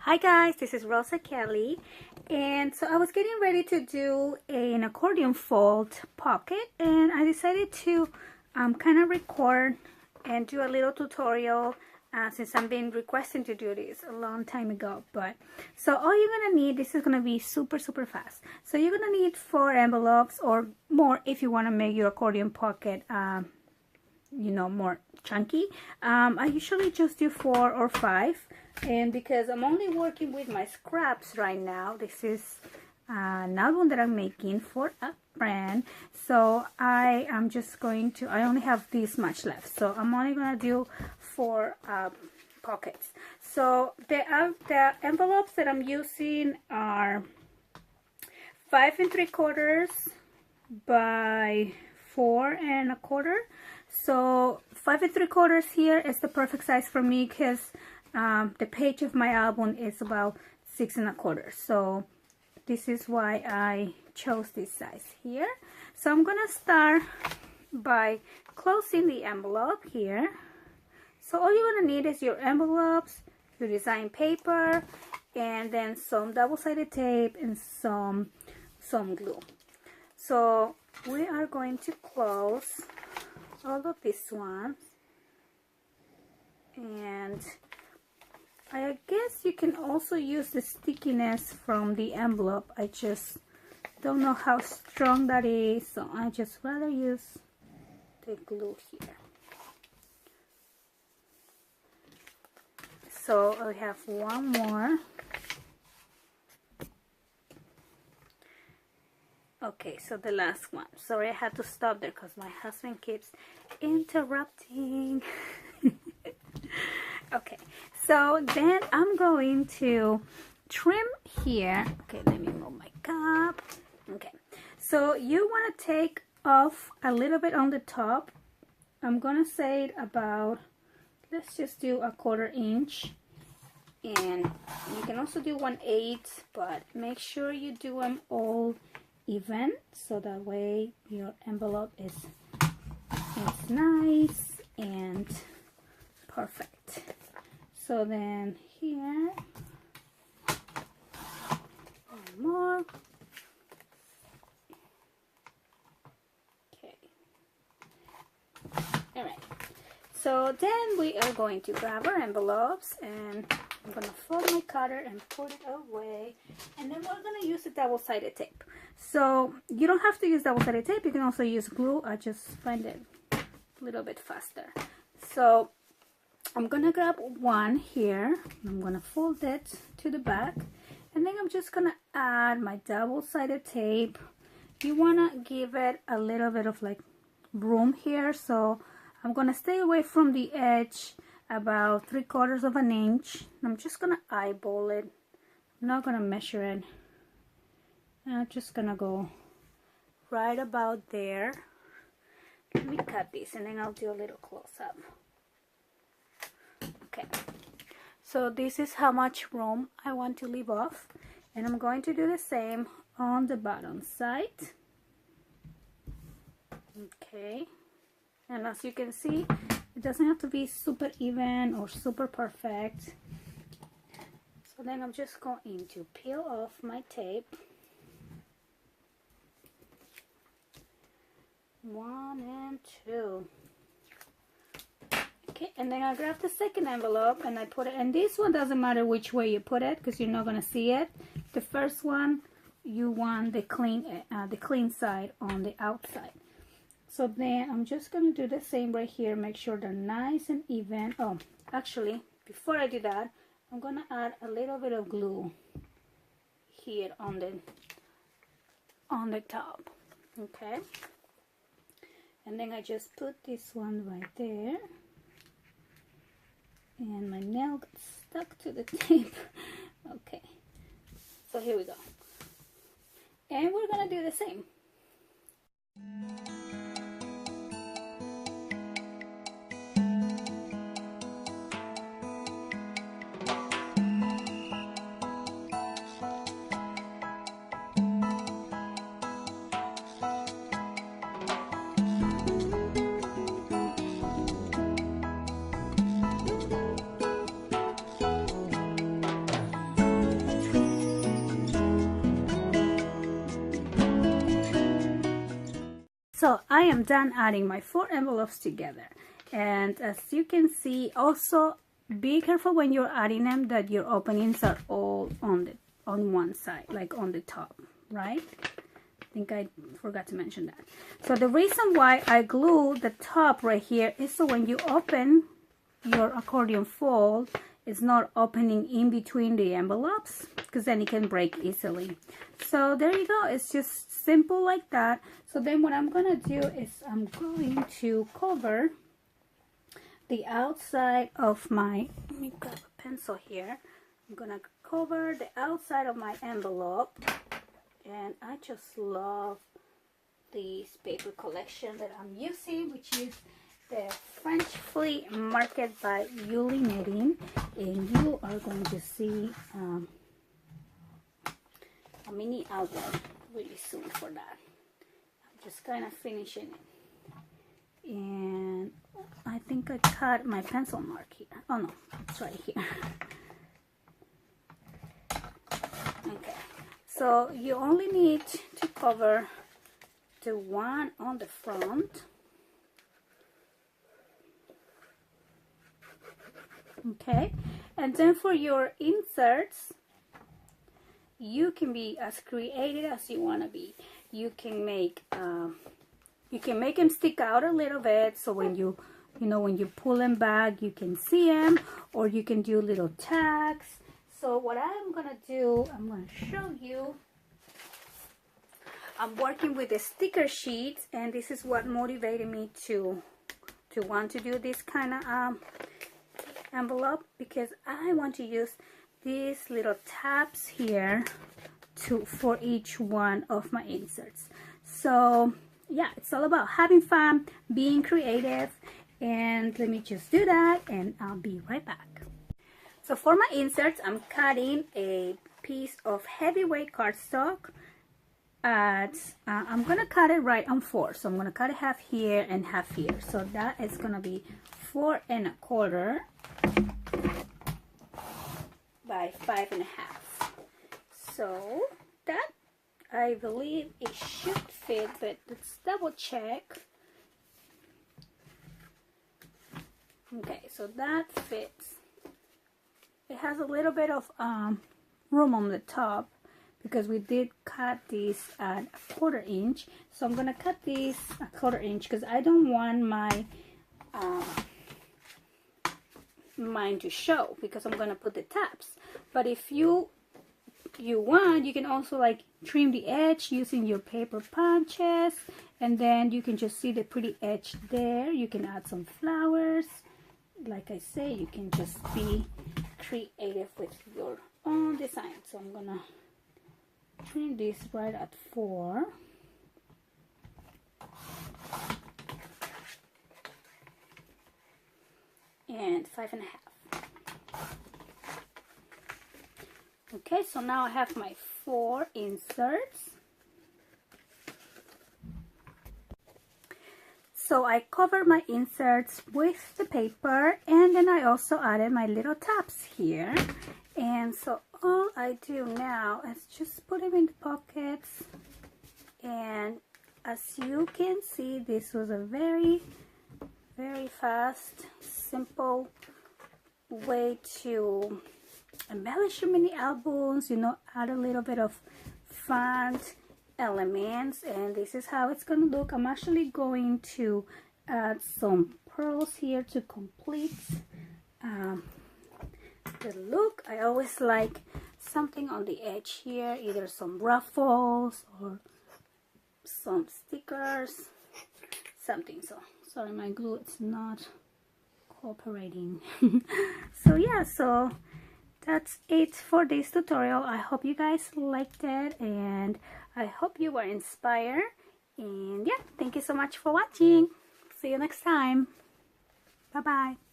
Hi guys, this is Rosa Kelly, and so I was getting ready to do an accordion fold pocket, and I decided to kind of record and do a little tutorial since I've been requesting to do this a long time ago. But so all you're gonna need, this is gonna be super fast. So you're gonna need 4 envelopes or more if you want to make your accordion pocket you know, more chunky. I usually just do 4 or 5, and because I'm only working with my scraps right now, this is an album that I'm making for a friend, so I am just going to, I only have this much left, so I'm only gonna do 4 pockets. So the envelopes that I'm using are 5 3/4 by 4 1/4. So 5 3/4 here is the perfect size for me because the page of my album is about 6 1/4. So this is why I chose this size here. So I'm gonna start by closing the envelope here. So all you're gonna need is your envelopes, your design paper, and then some double-sided tape and some glue. So we are going to close all of these ones, and I guess you can also use the stickiness from the envelope. I just don't know how strong that is, so I just rather use the glue here. So I have one more. Okay, so the last one. Sorry, I had to stop there because my husband keeps interrupting. Okay, so then I'm going to trim here. Okay, let me move my cup. Okay, so you want to take off a little bit on the top. I'm gonna say it about, let's just do 1/4 inch, and you can also do 1/8, but make sure you do them all even, so that way your envelope is nice and perfect. So then here, one more. Okay. All right. So then we are going to grab our envelopes, and I'm gonna fold my cutter and put it away, and then we're gonna use the double-sided tape. So you don't have to use double-sided tape, you can also use glue. I just find it a little bit faster. So I'm gonna grab one here, I'm gonna fold it to the back, and then I'm just gonna add my double-sided tape. You wanna give it a little bit of like room here, so I'm gonna stay away from the edge about 3/4 of an inch. I'm just gonna eyeball it. I'm not gonna measure it. I'm just gonna go right about there. Let me cut this and then I'll do a little close-up. Okay, so this is how much room I want to leave off, and I'm going to do the same on the bottom side. Okay, and as you can see, it doesn't have to be super even or super perfect. So then I'm just going to peel off my tape. 1 and 2. Okay, and then I grab the second envelope and I put it, and this one doesn't matter which way you put it because you're not gonna see it. The first one, you want the clean side on the outside. So then I'm just gonna do the same right here. Make sure they're nice and even. Oh, actually, before I do that, I'm gonna add a little bit of glue here on the top. Okay, and then I just put this one right there, and my nail got stuck to the tape. Okay, so here we go, and we're gonna do the same. So I am done adding my 4 envelopes together, and as you can see, also be careful when you're adding them that your openings are all on one side, like on the top, right? I think I forgot to mention that. So the reason why I glue the top right here is so when you open your accordion fold, it's not opening in between the envelopes, because then it can break easily. So there you go. It's just simple like that. So then what I'm gonna do is I'm going to cover the outside of my, let me grab a pencil here. I'm gonna cover the outside of my envelope, and I just love this paper collection that I'm using, which is the French Fleet Market by Yuli Knitting, and you are going to see a mini album really soon for that. I'm just kind of finishing it, and I think I cut my pencil mark here. Oh no, it's right here. Okay, so you only need to cover the one on the front. Okay, and then for your inserts, you can be as creative as you want to be. You can make them stick out a little bit, so when when you pull them back, you can see them, or you can do little tags. So what I'm gonna do, I'm gonna show you. I'm working with the sticker sheets, and this is what motivated me to want to do this kind of envelope, because I want to use these little tabs here for each one of my inserts. So yeah, it's all about having fun, being creative, and let me just do that and I'll be right back. So for my inserts, I'm cutting a piece of heavyweight cardstock. I'm gonna cut it right on 4, so I'm gonna cut it half here and half here, so that is gonna be 4 1/4 by 5 1/2. So that, I believe it should fit, but let's double check. Okay, so that fits. It has a little bit of room on the top because we did cut this at 1/4 inch. So I'm gonna cut this 1/4 inch because I don't want my mine to show, because I'm gonna put the tabs. But if you want, you can also like trim the edge using your paper punches, and then you can just see the pretty edge there. You can add some flowers. Like I say, you can just be creative with your own design. So I'm gonna trim this right at 4. And 5 1/2. Okay, so now I have my 4 inserts. So I covered my inserts with the paper, and then I also added my little tabs here. And so all I do now is just put them in the pockets. And as you can see, this was a very fast, simple way to embellish your mini albums, add a little bit of fun elements. And this is how it's gonna look. I'm actually going to add some pearls here to complete the look. I always like something on the edge here, either some ruffles or some stickers, something. So sorry, my glue, it's not cooperating. So yeah, so that's it for this tutorial. I hope you guys liked it, and I hope you were inspired. And yeah, thank you so much for watching. See you next time. Bye bye.